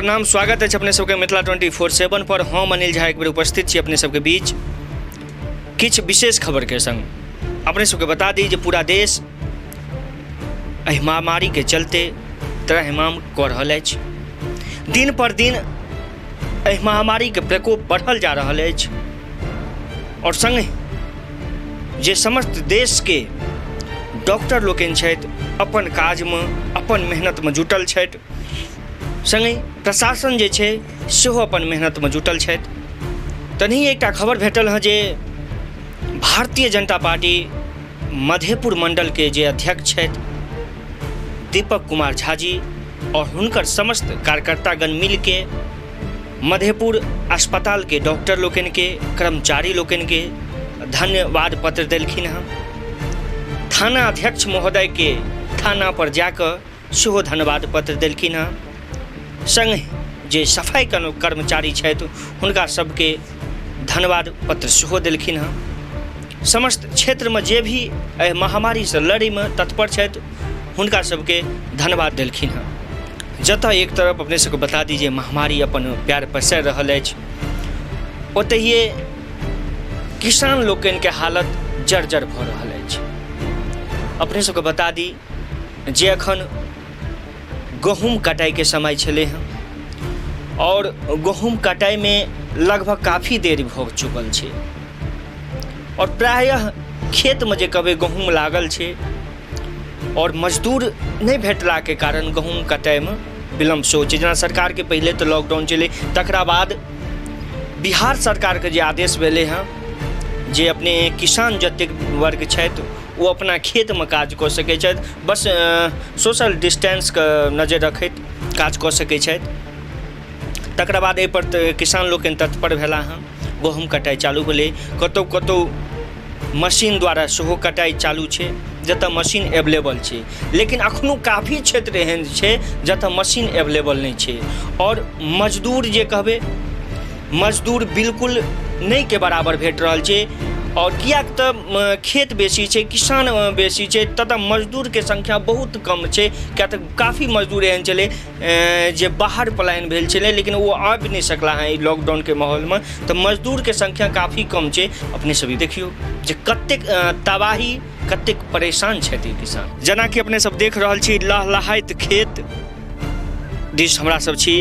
प्रणाम, स्वागत है अपने सबके मिथिला 24/7 पर। हम अनिल झा एक बेर उपस्थित छी अपने सबके बीच किछ विशेष खबर के संग। अपने सबके बता दी जे पूरा देश एहि महामारी के चलते त्राहिमाम कऽ रहल अछि। दिन पर दिन एहि महामारी के प्रकोप बढ़ल जा रहल अछि और संगे जे समस्त देश के डॉक्टर लोकनि छथि अपन काज में अपन मेहनत में जुटल छथि, संगे प्रशासन जे छै सेहो अपन मेहनत में जुटल छथि। तनही एकटा खबर भेटल हँ जे भारतीय जनता पार्टी मधेपुर मंडल के जे अध्यक्ष छथि दीपक कुमार झा जी और हुनकर समस्त कार्यकर्तागण मिल के मधेपुर अस्पताल के डॉक्टर लोकनि के, कर्मचारी लोकनि के धन्यवाद पत्र देलखिन हँ। थाना अध्यक्ष महोदय के थाना पर जाकर सेहो धन्यवाद पत्र देलखिन हँ। संगे जे सफाई कर्मचारी छथि हुनका सबके धन्यवाद पत्र सेहो देलखिन हँ। समस्त क्षेत्र में जे भी महामारी से लड़ै में तत्पर छथि हुनका सबके धन्यवाद देलखिन हँ। जतऽ एक तरफ अपने सबके बता दीजिए महामारी अपन पैर पसारि रहल अछि, ओतहिए किसान लोकनि के हालत जर्जर भऽ रहल अछि। अपने सबके बता दी जे एखन गहूम कटाई के समय छलै हँ और गहूम कटाई में लगभग काफ़ी देर भऽ चुकल छै और प्रायः खेत में जे कहबै गहूम लागल छै और मजदूर नहीं भेटला के कारण गहूम कटाई में विलम्ब सेहो छै। जेना सरकार के पहले तो लॉकडाउन चले, तकरा बाद बिहार सरकार के जे आदेश भेलै हँ जे अपने किसान जतेक वर्ग छथि वो अपना खेत में काज कऽ सकै छथि, बस सोशल डिस्टेंस के नजर रखैत काज कऽ सकै छथि। तकरा बाद एहि पर किसान लोकनि तत्पर भेला हँ। गहूम कटाई चालू भेलै, कतौ कतौ मशीन द्वारा सेहो कटाई चालू छै जतऽ मशीन अवेलेबल छै, लेकिन अखनो काफ़ी क्षेत्र एहन छै जतऽ मशीन अवेलेबल नहीं छै और मजदूर जे कहबै मजदूर बिल्कुल नहीं के बराबर भेट रहल छै। और कियाक तऽ खेत बेसी छै, किसान बेसी छै, ततऽ मजदूर के संख्या बहुत कम छै। किया तऽ काफ़ी मजदूर एहन छलै जे बाहर पलायन भेल छलै लेकिन वो आबि नहीं सकला है लॉकडाउन के माहौल में, तो मजदूर के संख्या काफ़ी कम छै। अपने सभी देखियो जे कतेक तबाही कतेक परेशान छथि किसान। जेना कि अपने सब देख रहल छी लहलहाइत खेत दिस हमरा सब छी,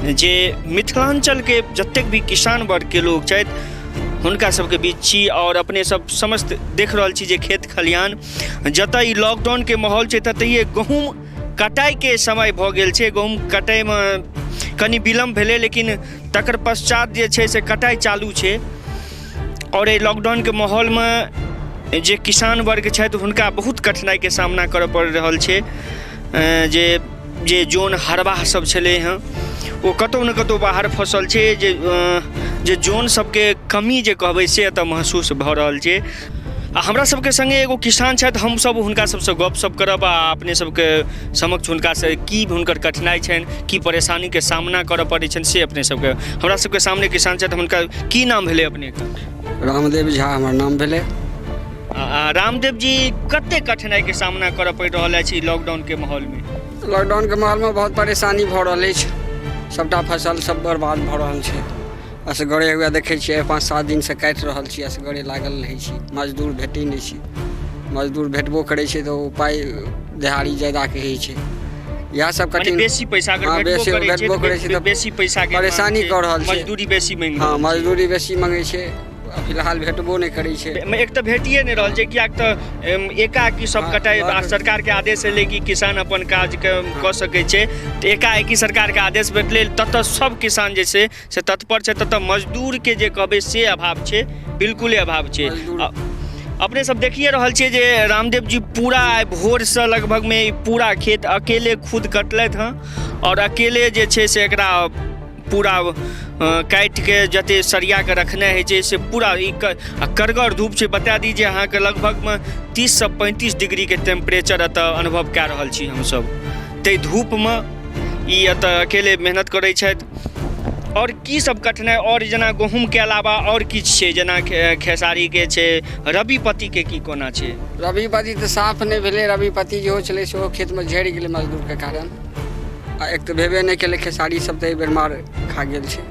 जे मिथिलांचल के जतेक भी किसान वर्ग के लोग छथि हुनका सबके बीच छी और अपने सब समस्त देख रहल छी जे खेत खलिहान जतऽ ई लॉकडाउन के माहौल छै ततहिए गहूम कटाई के समय भऽ गेल छै। गहूम कटाई में कनि विलम्ब भेलै लेकिन तकर पश्चात जे छै से कटाई चालू छै और एहि लॉकडाउन के माहौल में जे किसान वर्ग छथि हुनका बहुत कठिनाई के सामना करऽ पड़ि रहल छै। जे जोन हरवाह सब छलै हँ वो कतौ न कतौ बाहर फंसल छै, जे जोन सबके कमी जे कहबै से एतऽ महसूस भऽ रहल छै। आ हमरा सबके संगे एगो किसान छथि, हम सब हुनका सबसँ गपशप करब आ अपने सबके समक्ष हुनका से की हुनकर कठिनाई छनि, की परेशानी के सामना करऽ पड़ै छनि से अपने सबके। हमरा सबके सामने किसान छथि, हुनका की नाम भेलै अपने के? रामदेव झा हमर नाम भेलै। रामदेव जी, कते कठिनाई के सामना करऽ पड़ि रहल अछि लॉकडाउन के माहौल में? लॉकडाउन के माहौल में बहुत परेशानी भऽ रहल अछि, सबटा फसल सब बर्बाद भऽ रहल छै। असगरे हुए देखै छियै 5-7 दिन से काटि रहल छी, असगरे लागल रहै छी, मजदूर भेटै नहि छै। मजदूर भेटबो करै छै तऽ उपाय दिहाड़ी ज्यादा के होइ छै। इएह सब कठिन, बेसी पैसा अगर भेटबो करै छै तऽ बेसी पैसा के परेशानी कऽ रहल छै। मजदूरी बेसी मांगै छै। हाँ, मजदूरी बेसी मांगै छै, फिलहाल भेटबो नहीं करै छै। एक तो भेटिए नहीं रहल छै, कियाक तऽ एकाएकी सब कटाई सरकार के आदेश एलै कि किसान अपन काज कऽ सकै छै, तऽ एकाएकी सरकार के आदेश भेटलै ततऽ सब किसान जे छै से तत्पर छै। ततऽ मजदूर के जे कहबै से अभाव छै, बिल्कुले अभाव छै। अपने सब देखिए रहल छियै जे रामदेव जी पूरा भोर से लगभग में पूरा खेत अकेले खुद कटलथि हँ और अकेले जे छै से एकरा पूरा काटि के जते सरिया के रखने है छै से पूरा करगर धूप छै। बता दीजिए अहाँ के लगभग में 30 से 35 डिग्री के टेम्परेचर एतऽ अनुभव कऽ रहल छी हमसब। ताहि धूप में ई एतऽ अकेले मेहनत करै छथि और की सब कठिनाई और जेना गहूम के अलावा और किछ छै, जेना खेसारी के छै, रबी पत्ती के की कोना छै? रबी पत्ती तऽ साफ नहीं भेलै, रबी पत्ती जेहो छलै सेहो खेत में झड़ि गेलै मजदूर के कारण। आ एक तऽ भेबे नहि केलै, खेसारी सब तऽ एहि बेर मार खा गेल छै।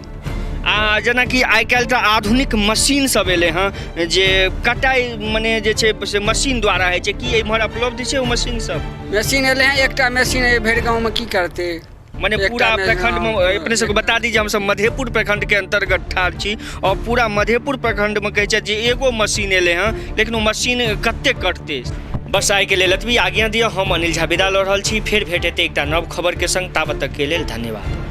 आ जेनाकि आइ काल्हि तऽ आधुनिक मशीन सब एलै हँ जे कटाइ मने जे छै से मशीन द्वारा होइ छै, कि एम्हर उपलब्ध छै ओ मशीन सब? मशीन एलै हँ, एकटा मशीन भरि गाँवमे की करतै, मने पूरा प्रखंड में अपने सबके बता दी हम सब मधेपुर प्रखंड के अंतर्गत ठार छी, और पूरा मधेपुर प्रखंड में कहै छै जे एगो मशीन एलै हँ, लेकिन वो मशीन कते कटतै। बस आइ के लेल एतबी, आज्ञा दिअ। हम अनिल झा विदा लऽ रहल छी, फेर भेट हेतै एकटा नव खबर के संग। ताबत तक के लेल धन्यवाद।